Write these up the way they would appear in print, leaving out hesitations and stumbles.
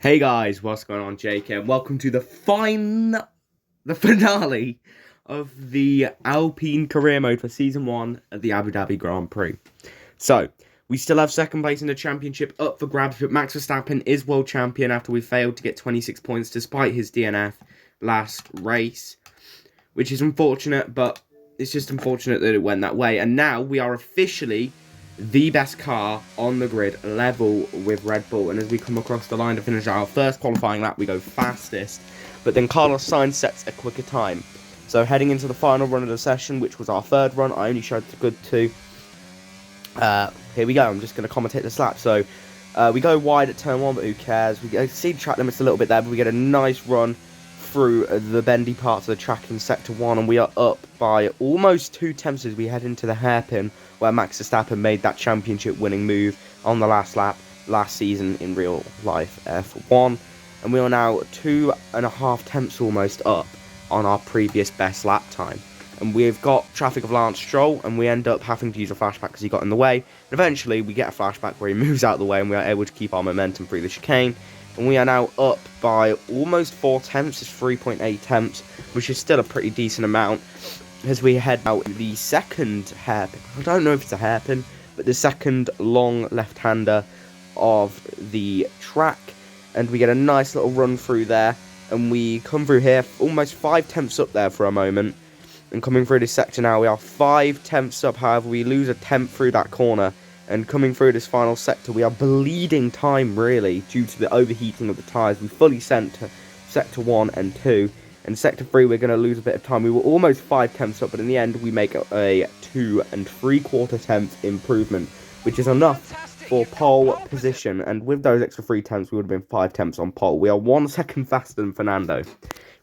Hey guys, what's going on? Jake here. Welcome to the finale of the Alpine career mode for Season 1 of the Abu Dhabi Grand Prix. So, we still have second place in the championship up for grabs, but Max Verstappen is world champion after we failed to get 26 points despite his DNF last race, which is unfortunate, but it's just unfortunate that it went that way. And now we are officially the best car on the grid, level with Red Bull. And as we come across the line to finish our first qualifying lap, we go fastest. But then Carlos Sainz sets a quicker time. So heading into the final run of the session, which was our third run, I only showed the good two. Here we go. I'm just going to commentate this lap. So we go wide at turn 1, but who cares? We see the track limits a little bit there, but we get a nice run through the bendy parts of the track in Sector 1, and we are up by almost 2 tenths as we head into the hairpin, where Max Verstappen made that championship winning move on the last lap last season in real life F1, and we are now 2.5 tenths almost up on our previous best lap time. And we've got traffic of Lance Stroll, and we end up having to use a flashback because he got in the way. And eventually we get a flashback where he moves out of the way, and we are able to keep our momentum through the chicane. And we are now up by almost 4 tenths, it's 3.8 tenths, which is still a pretty decent amount, as we head out the second hairpin. I don't know if it's a hairpin, but the second long left-hander of the track. And we get a nice little run through there, and we come through here, almost 5 tenths up there for a moment. And coming through this sector now, we are 5 tenths up, however, we lose a tenth through that corner. And coming through this final sector, we are bleeding time, really, due to the overheating of the tyres. We fully sent to Sector 1 and 2. And Sector 3, we're going to lose a bit of time. We were almost 5 tenths up, but in the end, we make a 2 3/4 tenth improvement, which is enough for pole position. And with those extra 3 tenths, we would have been 5 tenths on pole. We are 1 second faster than Fernando,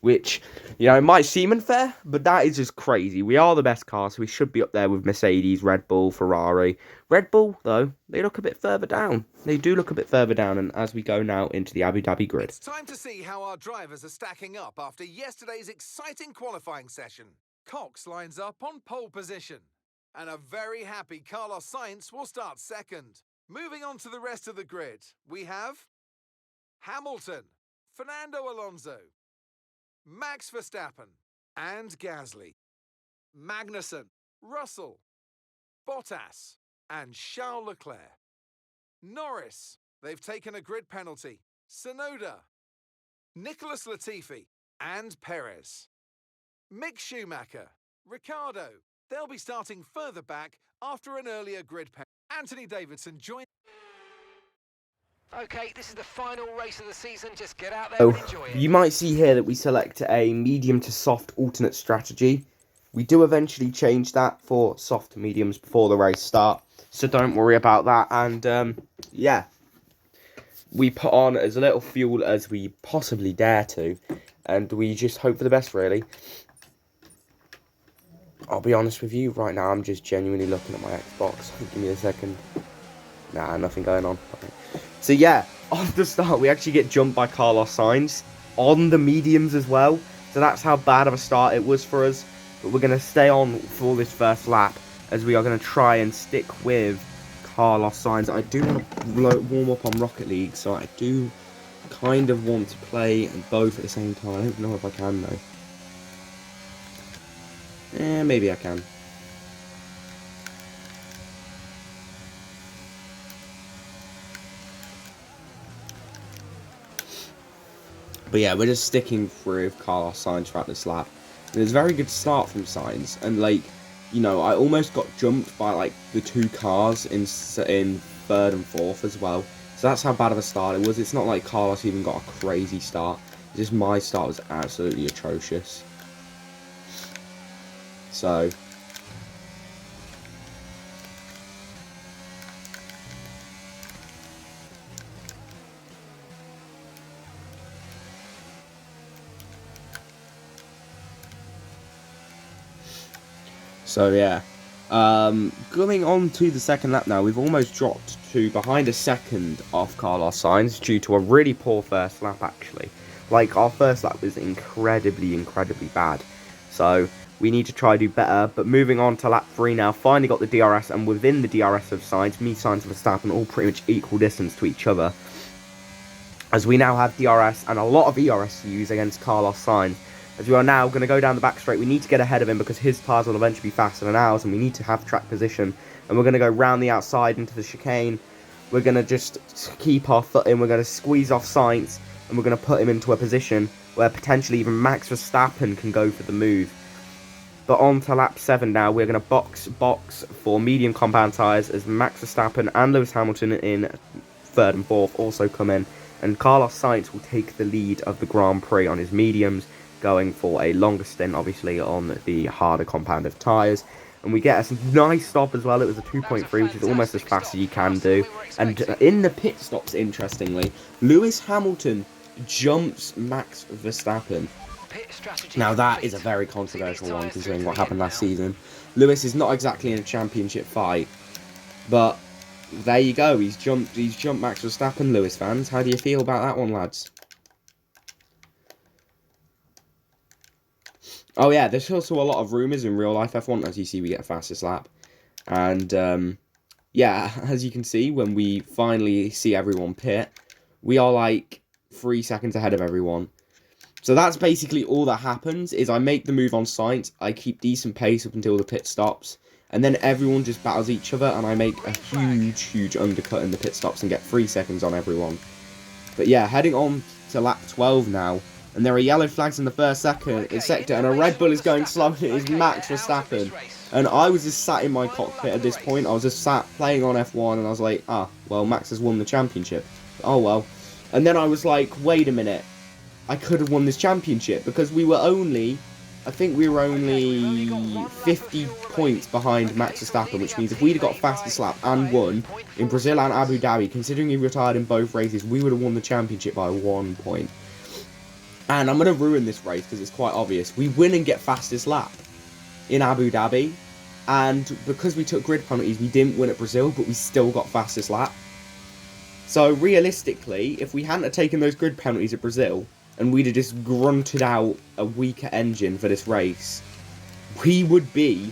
which, you know, might seem unfair, but that is just crazy. We are the best car, so we should be up there with Mercedes, Red Bull, Ferrari. Red Bull, though, they look a bit further down. They do look a bit further down, and as we go now into the Abu Dhabi grid. It's time to see how our drivers are stacking up after yesterday's exciting qualifying session. Cox lines up on pole position, and a very happy Carlos Sainz will start second. Moving on to the rest of the grid, we have Hamilton, Fernando Alonso, Max Verstappen, and Gasly, Magnussen, Russell, Bottas, and Charles Leclerc. Norris, they've taken a grid penalty, Tsunoda, Nicholas Latifi, and Perez. Mick Schumacher, Ricciardo, they'll be starting further back after an earlier grid penalty. Anthony Davidson joined. Okay, this is the final race of the season. Just get out there and enjoy it. You might see here that we select a medium to soft alternate strategy. We do eventually change that for soft to mediums before the race start, so don't worry about that. And yeah, we put on as little fuel as we possibly dare to, and we just hope for the best, really. I'll be honest with you, right now I'm just genuinely looking at my Xbox. Give me a second. Nah, nothing going on. Okay. So yeah, off the start, we actually get jumped by Carlos Sainz on the mediums as well. So that's how bad of a start it was for us. But we're going to stay on for this first lap, as we are going to try and stick with Carlos Sainz. I do want to warm up on Rocket League, so I do kind of want to play both at the same time. I don't know if I can, though. Maybe I can. But yeah, we're just sticking with Carlos Sainz throughout this lap. And it's a very good start from Sainz. And, like, you know, I almost got jumped by, like, the 2 cars in third and fourth as well. So that's how bad of a start it was. It's not like Carlos even got a crazy start. It's just my start was absolutely atrocious. So yeah, going on to the second lap now, we've almost dropped to behind a second off Carlos Sainz due to a really poor first lap, actually. Like, our first lap was incredibly bad. So we need to try to do better. But moving on to lap 3 now, finally got the DRS, and within the DRS of Sainz, me, Sainz and Verstappen all pretty much equal distance to each other. as we now have DRS and a lot of ERS to use against Carlos Sainz. As we are now going to go down the back straight, we need to get ahead of him because his tyres will eventually be faster than ours, and we need to have track position. And we're going to go round the outside into the chicane. We're going to just keep our foot in. We're going to squeeze off Sainz, and we're going to put him into a position where potentially even Max Verstappen can go for the move. But on to lap 7 now. We're going to box for medium compound tyres as Max Verstappen and Lewis Hamilton in 3rd and 4th also come in. And Carlos Sainz will take the lead of the Grand Prix on his mediums, going for a longer stint, obviously, on the harder compounded tyres. And we get a nice stop as well. It was a 2.3, which is almost as fast as you can do. And in the pit stops, interestingly, Lewis Hamilton jumps Max Verstappen. Now, that is a very controversial one, considering what happened last season. Lewis is not exactly in a championship fight, but there you go. He's jumped Max Verstappen, Lewis fans. How do you feel about that one, lads? Oh yeah, there's also a lot of rumours in real life F1. As you see, we get fastest lap. And, yeah, as you can see, when we finally see everyone pit, we are like 3 seconds ahead of everyone. So that's basically all that happens, is I make the move on Sainz, I keep decent pace up until the pit stops, and then everyone just battles each other, and I make a huge undercut in the pit stops and get 3 seconds on everyone. But yeah, heading on to lap 12 now. And there are yellow flags in the first sector, and a Red Bull is going slow. It is Max Verstappen. And I was just sat in my cockpit at this point. I was just sat playing on F1, and I was like, well, Max has won the championship. Oh, well. And then I was like, wait a minute. I could have won this championship, because we were only 50 points behind Max Verstappen, which means if we'd have got fastest lap and won in Brazil and Abu Dhabi, considering he retired in both races, we would have won the championship by 1 point. And I'm going to ruin this race because it's quite obvious. We win and get fastest lap in Abu Dhabi. And because we took grid penalties, we didn't win at Brazil, but we still got fastest lap. So realistically, if we hadn't have taken those grid penalties at Brazil, and we'd have just grunted out a weaker engine for this race, we would be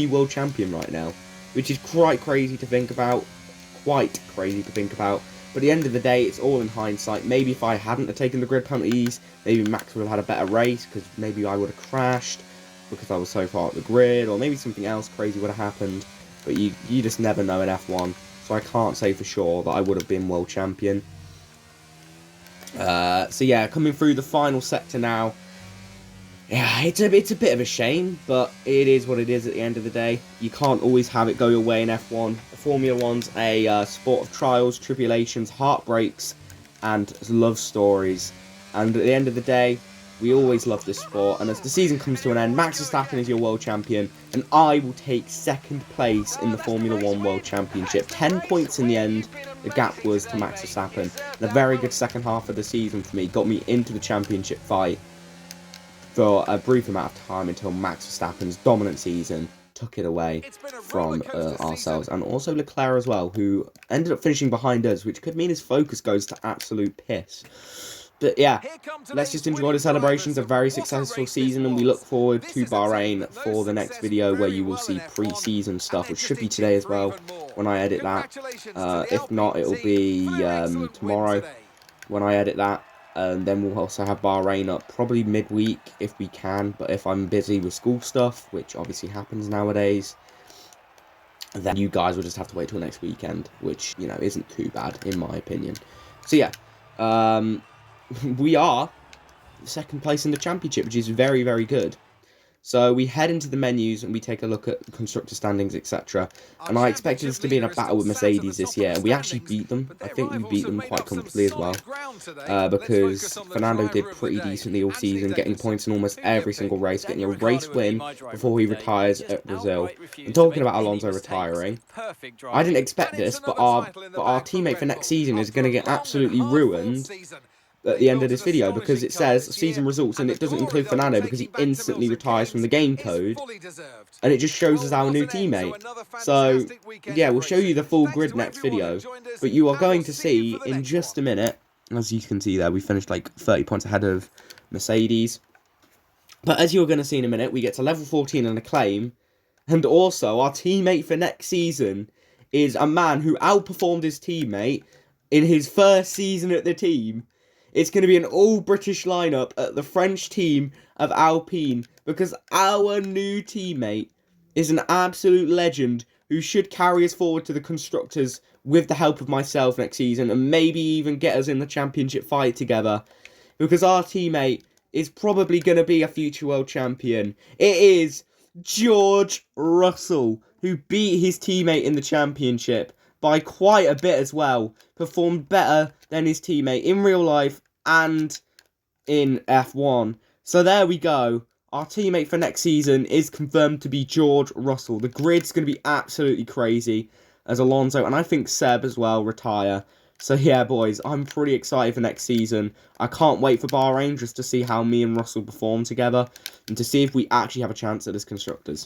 world champion right now. Which is quite crazy to think about. But at the end of the day, it's all in hindsight. Maybe if I hadn't have taken the grid penalties, maybe Max would have had a better race, because maybe I would have crashed because I was so far up the grid, or maybe something else crazy would have happened. But you just never know in F1, so I can't say for sure that I would have been world champion. So yeah, coming through the final sector now. Yeah, it's a bit of a shame, but it is what it is at the end of the day. You can't always have it go your way in F1. Formula 1's a sport of trials, tribulations, heartbreaks, and love stories. And at the end of the day, we always love this sport. And as the season comes to an end, Max Verstappen is your world champion, and I will take 2nd place in the Formula 1 World Championship. 10 points in the end, the gap was to Max Verstappen. And a very good second half of the season for me, got me into the championship fight for a brief amount of time until Max Verstappen's dominant season took it away from ourselves, and also Leclerc as well, who ended up finishing behind us, which could mean his focus goes to absolute piss. But yeah, let's just enjoy the celebrations. A very successful season, and we look forward to Bahrain for the next video, where you will see pre-season stuff, which should be today as well when I edit that. If not, it'll be tomorrow when I edit that. And then we'll also have Bahrain up probably midweek if we can, but if I'm busy with school stuff, which obviously happens nowadays, then you guys will just have to wait till next weekend, which, you know, isn't too bad in my opinion. So yeah, we are 2nd place in the championship, which is very, very good. So we head into the menus and we take a look at constructor standings, etc. And I expected us to be in a battle with Mercedes this year, and we actually beat them. I think we beat them quite comfortably as well, because Fernando did pretty decently all season, getting points in almost every single race, getting a race win before he retires at Brazil. And talking about Alonso retiring, I didn't expect this, but our teammate for next season is going to get absolutely ruined at the end of this video, because it says season results and it doesn't include Fernando because he instantly retires from the game code, and it just shows us our new teammate. So yeah, we'll show you the full grid next video, but you are going to see in just a minute, as you can see there, we finished like 30 points ahead of Mercedes. But as you're going to see in a minute, we get to level 14 and a claim, and also our teammate for next season is a man who outperformed his teammate in his first season at the team, it's going to be an all-British lineup at the French team of Alpine, because our new teammate is an absolute legend who should carry us forward to the Constructors with the help of myself next season, and maybe even get us in the championship fight together, because our teammate is probably going to be a future world champion. It is George Russell, who beat his teammate in the championship by quite a bit as well, performed better than his teammate in real life and in F1. So there we go. Our teammate for next season is confirmed to be George Russell. The grid's going to be absolutely crazy as Alonso, and I think Seb as well, retire. So yeah, boys, I'm pretty excited for next season. I can't wait for Bahrain just to see how me and Russell perform together, and to see if we actually have a chance at this Constructors.